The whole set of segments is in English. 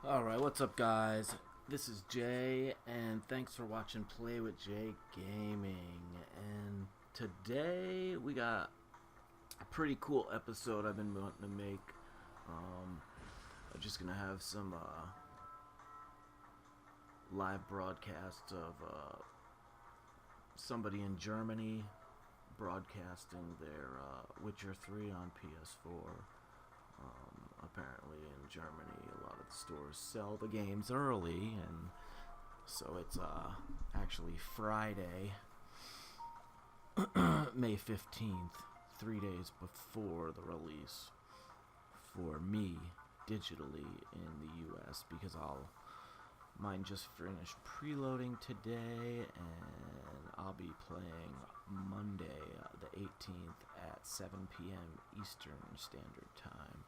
Alright, what's up guys? This is Jay, and thanks for watching PlaywitJay Gaming. And today we got a pretty cool episode I've been wanting to make. I'm just gonna have some live broadcasts of somebody in Germany broadcasting their Witcher 3 on PS4. Apparently in Germany a lot of the stores sell the games early, and so it's actually Friday, May 15th, 3 days before the release for me digitally in the US, because mine just finished preloading today, and I'll be playing Monday the 18th at 7 p.m. Eastern Standard Time.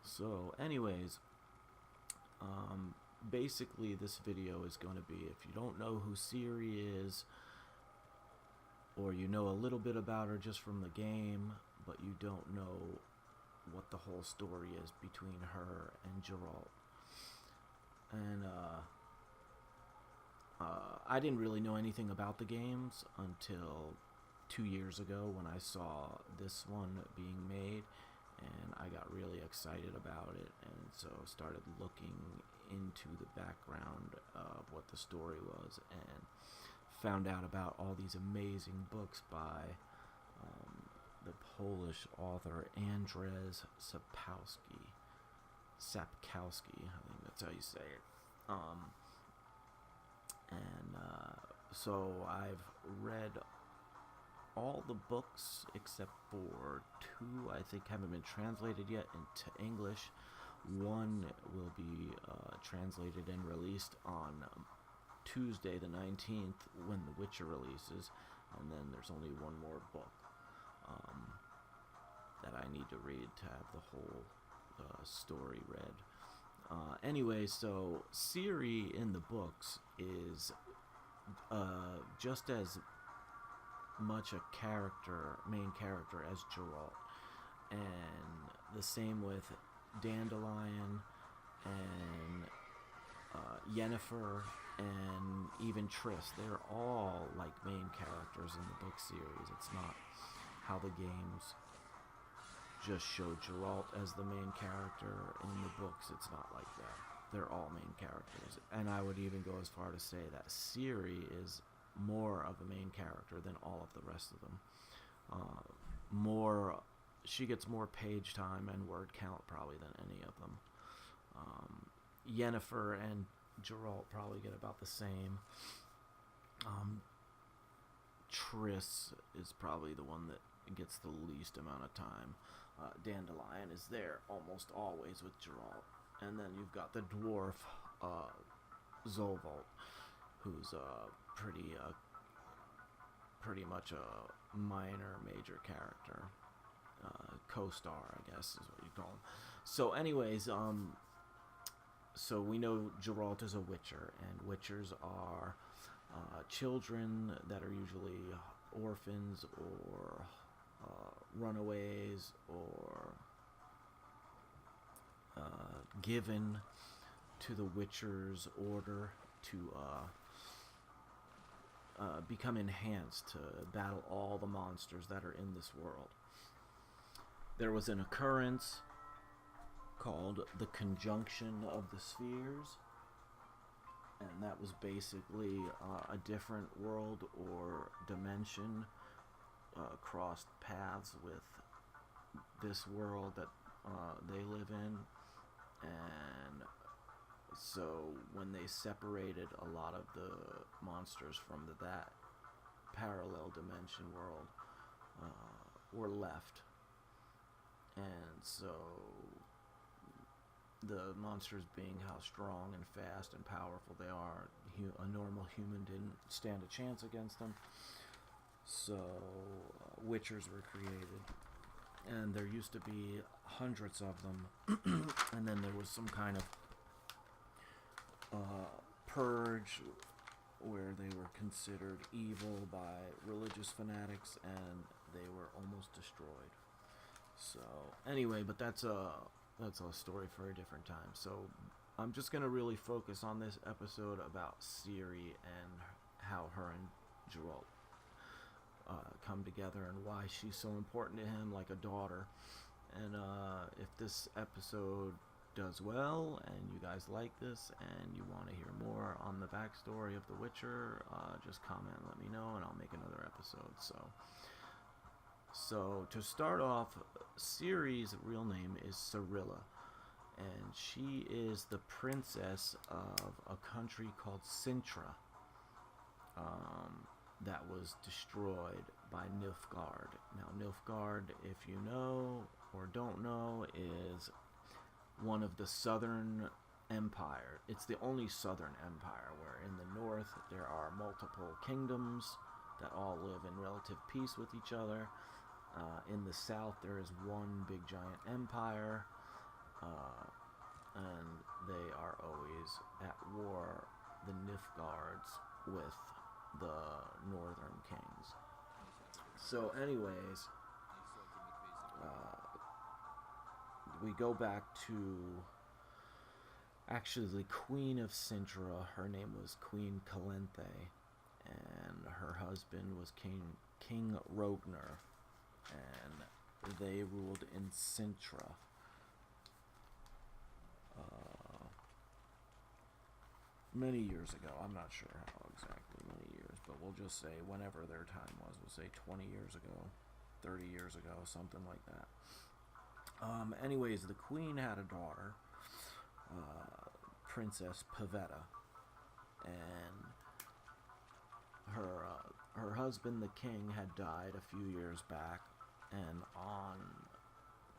So anyways, basically this video is going to be, if you don't know who Ciri is, or you know a little bit about her just from the game, but you don't know what the whole story is between her and Geralt. And I didn't really know anything about the games until 2 years ago when I saw this one being made, and I got really excited about it, and so started looking into the background of what the story was, and found out about all these amazing books by the Polish author Andrzej Sapkowski. I think that's how you say it. So I've read all the books except for two, I think, haven't been translated yet into English. One will be translated and released on Tuesday the 19th when The Witcher releases, and then there's only one more book that I need to read to have the whole story read. Anyway, so Ciri in the books is just as much a main character as Geralt, and the same with Dandelion and Yennefer and even Triss. They're all like main characters in the book series. It's not how the games just show Geralt as the main character. In the books, it's not like that. They're all main characters, and I would even go as far to say that Ciri is more of a main character than all of the rest of them. She gets more page time and word count probably than any of them. Yennefer and Geralt probably get about the same. Triss is probably the one that gets the least amount of time. Dandelion is there almost always with Geralt. And then you've got the dwarf, Zolvolt, who's pretty much a minor major character, co-star, I guess is what you call him. So anyways, so we know Geralt is a witcher, and witchers are children that are usually orphans or runaways, or given to the Witcher's order to become enhanced to battle all the monsters that are in this world. There was an occurrence called the Conjunction of the Spheres, and that was basically a different world or dimension crossed paths with this world that they live in. And so when they separated, a lot of the monsters from that parallel dimension world were left, and so the monsters, being how strong and fast and powerful they are, a normal human didn't stand a chance against them. So witchers were created, and there used to be hundreds of them. And then there was some kind of purge where they were considered evil by religious fanatics, and they were almost destroyed. So anyway, but that's a story for a different time. So I'm just going to really focus on this episode about Ciri and how her and Geralt come together and why she's so important to him, like a daughter. And if this episode does well and you guys like this and you want to hear more on the backstory of The Witcher, just comment and let me know and I'll make another episode. So to start off, Ciri's real name is Cirilla, and she is the princess of a country called Cintra that was destroyed by Nilfgaard. Now, Nilfgaard, if you know or don't know, is one of the southern empire. It's the only southern empire, where in the north there are multiple kingdoms that all live in relative peace with each other. In the south there is one big giant empire, and they are always at war, the Nilfgaards, with the northern kings. So anyways, we go back to actually the Queen of Cintra. Her name was Queen Calenthe, and her husband was King Rogner, and they ruled in Cintra. Many years ago. I'm not sure how exactly many years, but we'll just say whenever their time was. We'll say 20 years ago, 30 years ago, something like that. Anyways, the queen had a daughter, Princess Pavetta, and her husband, the king, had died a few years back, and on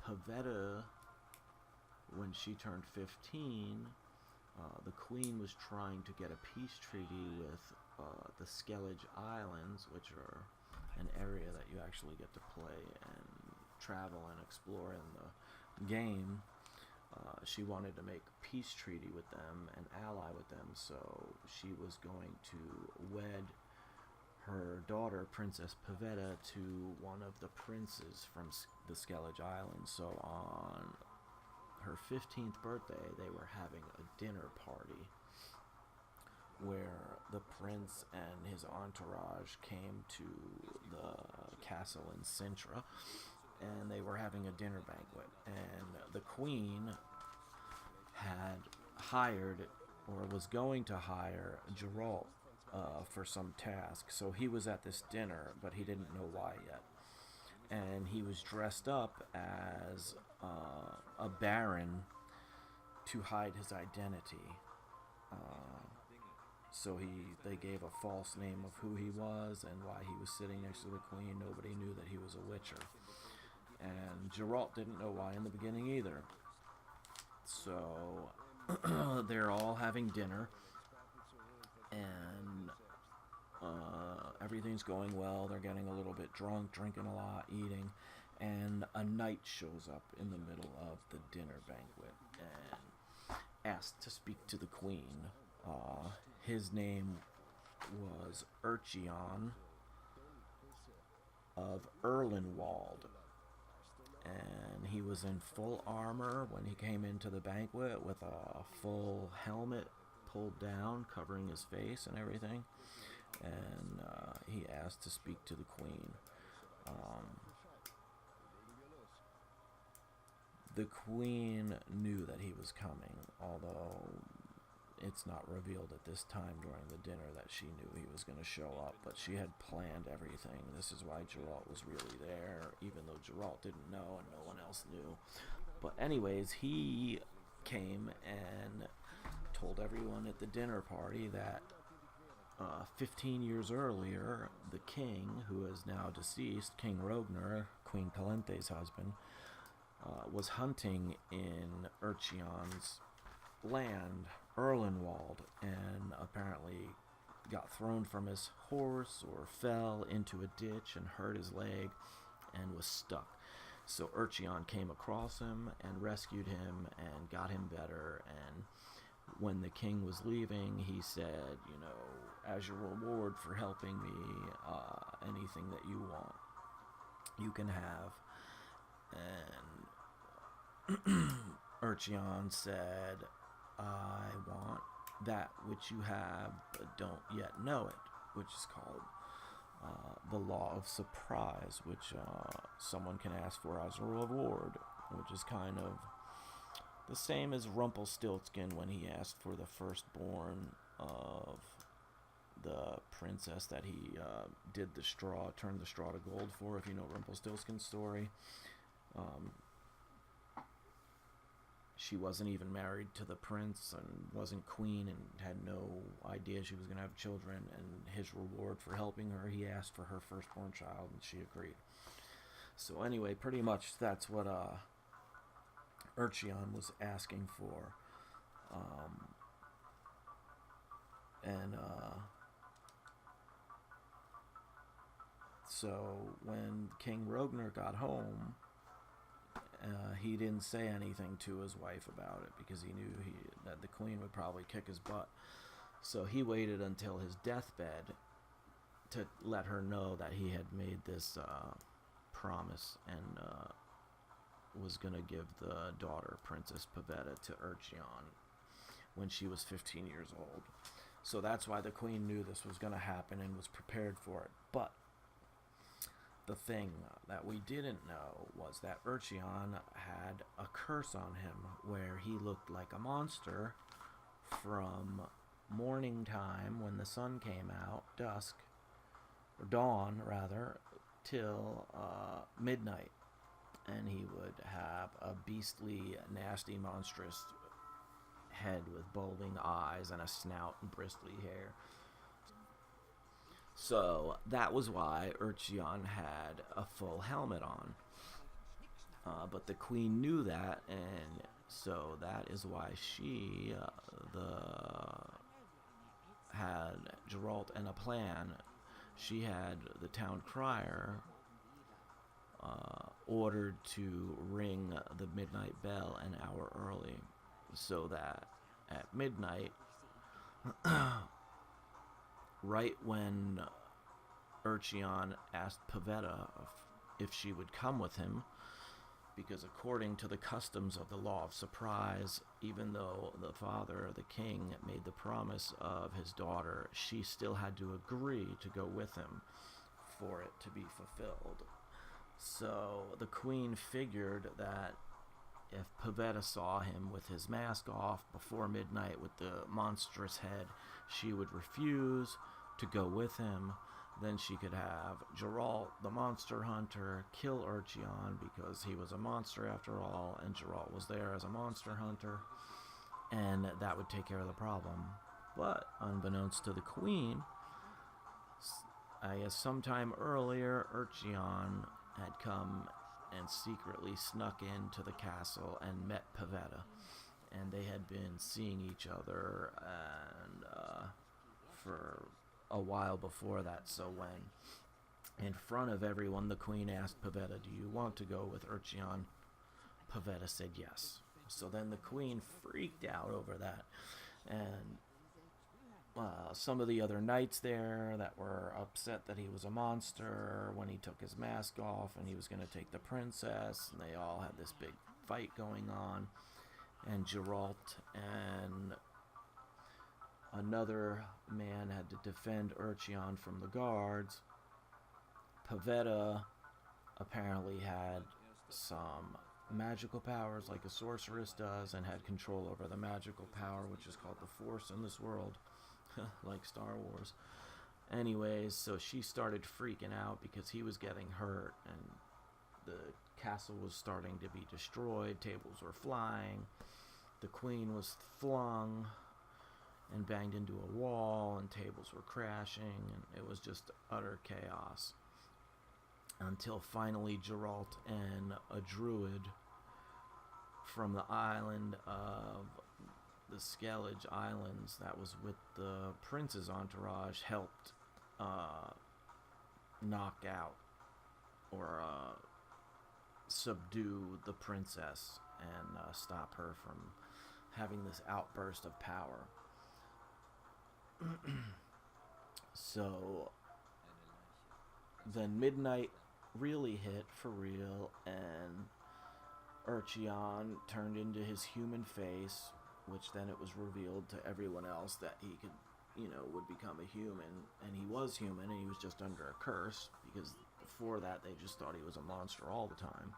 Pavetta, when she turned 15, the queen was trying to get a peace treaty with the Skellige Islands, which are an area that you actually get to play and travel and explore in the game. She wanted to make a peace treaty with them and ally with them, so she was going to wed her daughter, Princess Pavetta, to one of the princes from the Skellige Islands. So on her 15th birthday, they were having a dinner party where the prince and his entourage came to the castle in Cintra, and they were having a dinner banquet, and the queen had hired, or was going to hire, Geralt for some task. So he was at this dinner, but he didn't know why yet, and he was dressed up as a baron to hide his identity. So they gave a false name of who he was and why he was sitting next to the queen. Nobody knew that he was a witcher. And Geralt didn't know why in the beginning either. So they're all having dinner, and everything's going well. They're getting a little bit drunk, drinking a lot, eating, and a knight shows up in the middle of the dinner banquet and asked to speak to the queen. His name was Urchion of Erlenwald, and he was in full armor when he came into the banquet, with a full helmet pulled down covering his face and everything, and he asked to speak to the queen. The queen knew that he was coming, although it's not revealed at this time during the dinner that she knew he was going to show up, but she had planned everything. This is why Geralt was really there, even though Geralt didn't know and no one else knew. But anyways, he came and told everyone at the dinner party that 15 years earlier, the king, who is now deceased, King Rogner, Queen Calenthe's husband, was hunting in Urchion's land, Erlenwald, and apparently got thrown from his horse or fell into a ditch and hurt his leg and was stuck. So Urchion came across him and rescued him and got him better, and when the king was leaving, he said, you know, as your reward for helping me, anything that you want, you can have. And Urchion said, I want that which you have but don't yet know it, which is called the law of surprise, which someone can ask for as a reward, which is kind of the same as Rumpelstiltskin when he asked for the firstborn of the princess that he did the straw, turned the straw to gold for, if you know Rumpelstiltskin's story. She wasn't even married to the prince and wasn't queen and had no idea she was going to have children, and his reward for helping her, he asked for her firstborn child and she agreed. So anyway, pretty much that's what Urcheon was asking for. So when King Rogner got home, he didn't say anything to his wife about it because he knew that the queen would probably kick his butt. So he waited until his deathbed to let her know that he had made this promise and was going to give the daughter, Princess Pavetta, to Urcheon when she was 15 years old. So that's why the queen knew this was going to happen and was prepared for it. But the thing that we didn't know was that Urcheon had a curse on him where he looked like a monster from morning time when the sun came out, dusk, or dawn rather, till midnight. And he would have a beastly, nasty, monstrous head with bulging eyes and a snout and bristly hair. So that was why Urcheon had a full helmet on. But the queen knew that, and so that is why she had Geralt and a plan. She had the town crier ordered to ring the midnight bell an hour early, so that at midnight, right when Urcheon asked Pavetta if she would come with him, because according to the customs of the law of surprise, even though the father, the king, made the promise of his daughter, she still had to agree to go with him for it to be fulfilled. So the queen figured that if Pavetta saw him with his mask off before midnight with the monstrous head, she would refuse to go with him. Then she could have Geralt, the monster hunter, kill Urcheon because he was a monster after all, and Geralt was there as a monster hunter, and that would take care of the problem. But unbeknownst to the queen, I guess sometime earlier, Urcheon had come and secretly snuck into the castle and met Pavetta, and they had been seeing each other and for a while before that. So when in front of everyone the queen asked Pavetta, "Do you want to go with Urcheon?" Pavetta said yes. So then the queen freaked out over that, and some of the other knights there that were upset that he was a monster when he took his mask off and he was going to take the princess, and they all had this big fight going on, and Geralt and another man had to defend Urcheon from the guards. Pavetta apparently had some magical powers like a sorceress does, and had control over the magical power, which is called the Force in this world. Like Star Wars. Anyways, so she started freaking out because he was getting hurt, and the castle was starting to be destroyed. Tables were flying. The queen was flung and banged into a wall, and tables were crashing, and it was just utter chaos. Until finally Geralt and a druid from the island of the Skellige Islands that was with the prince's entourage helped knock out or subdue the princess and stop her from having this outburst of power. So then midnight really hit for real, and Urcheon turned into his human face, which then it was revealed to everyone else that he could, you know, would become a human, and he was human, and he was just under a curse, because before that they just thought he was a monster all the time.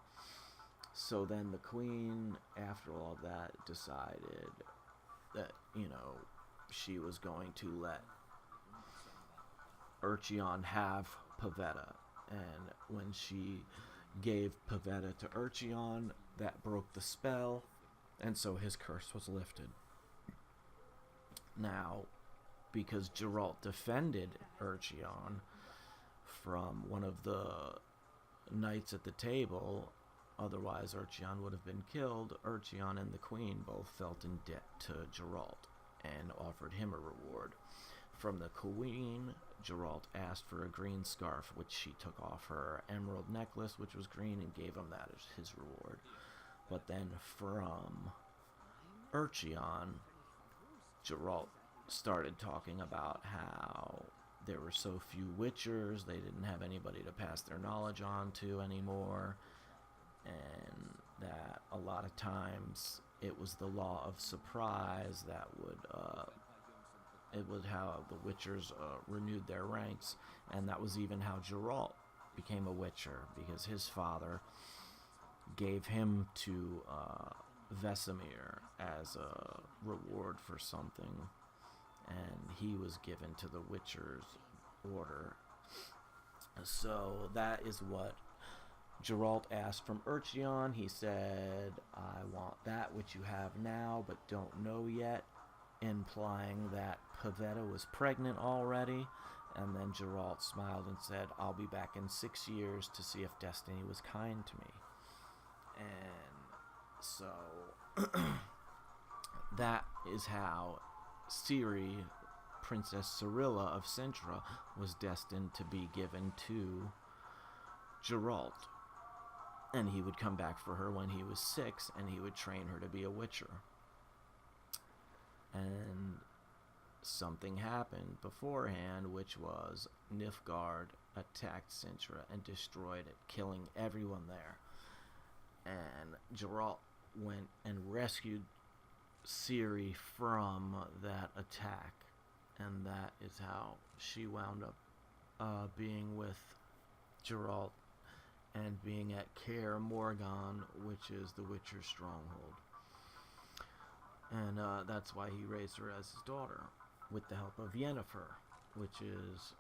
So then the queen, after all that, decided that, you know, she was going to let Urcheon have Pavetta, and when she gave Pavetta to Urcheon, that broke the spell, and so his curse was lifted. Now, because Geralt defended Urcheon from one of the knights at the table, otherwise Urcheon would have been killed, Urcheon and the queen both felt in debt to Geralt and offered him a reward. From the queen, Geralt asked for a green scarf, which she took off her emerald necklace, which was green, and gave him that as his reward. But then from Urcheon, Geralt started talking about how there were so few witchers, they didn't have anybody to pass their knowledge on to anymore, and that a lot of times it was the law of surprise that would it was how the witchers renewed their ranks, and that was even how Geralt became a witcher, because his father gave him to Vesemir as a reward for something, and he was given to the Witcher's order. So that is what Geralt asked from Urcheon. He said, I want that which you have now, but don't know yet, implying that Pavetta was pregnant already. And then Geralt smiled and said, I'll be back in 6 years to see if destiny was kind to me. And so that is how Ciri, Princess Cirilla of Cintra, was destined to be given to Geralt. And he would come back for her when he was 6, and he would train her to be a witcher. And something happened beforehand, which was Nilfgaard attacked Cintra and destroyed it, killing everyone there. And Geralt went and rescued Ciri from that attack, and that is how she wound up being with Geralt and being at Kaer Morhen, which is the Witcher's stronghold. And that's why he raised her as his daughter, with the help of Yennefer, which is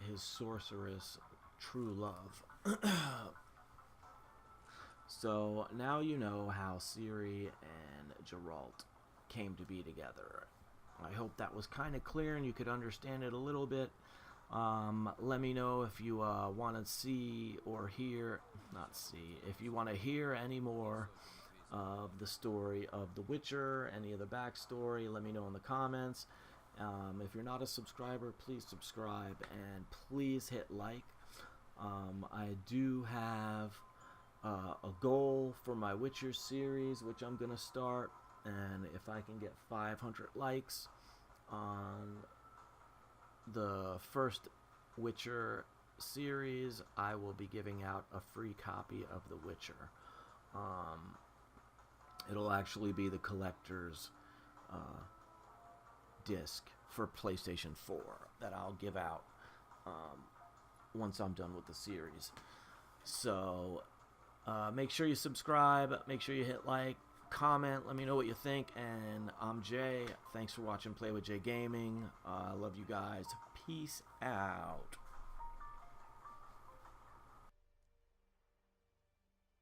his sorceress true love. So now you know how Ciri and Geralt came to be together. I hope that was kind of clear and you could understand it a little bit. Let me know if you want to see or hear, not see, if you want to hear any more of the story of The Witcher, any of the backstory. Let me know in the comments. If you're not a subscriber, please subscribe and please hit like. I do have a goal for my Witcher series, which I'm going to start, and if I can get 500 likes on the first Witcher series, I will be giving out a free copy of The Witcher. It'll actually be the collector's disc for PlayStation 4 that I'll give out once I'm done with the series. So make sure you subscribe, make sure you hit like, comment, let me know what you think, and I'm Jay. Thanks for watching Play with Jay Gaming. I love you guys. Peace out.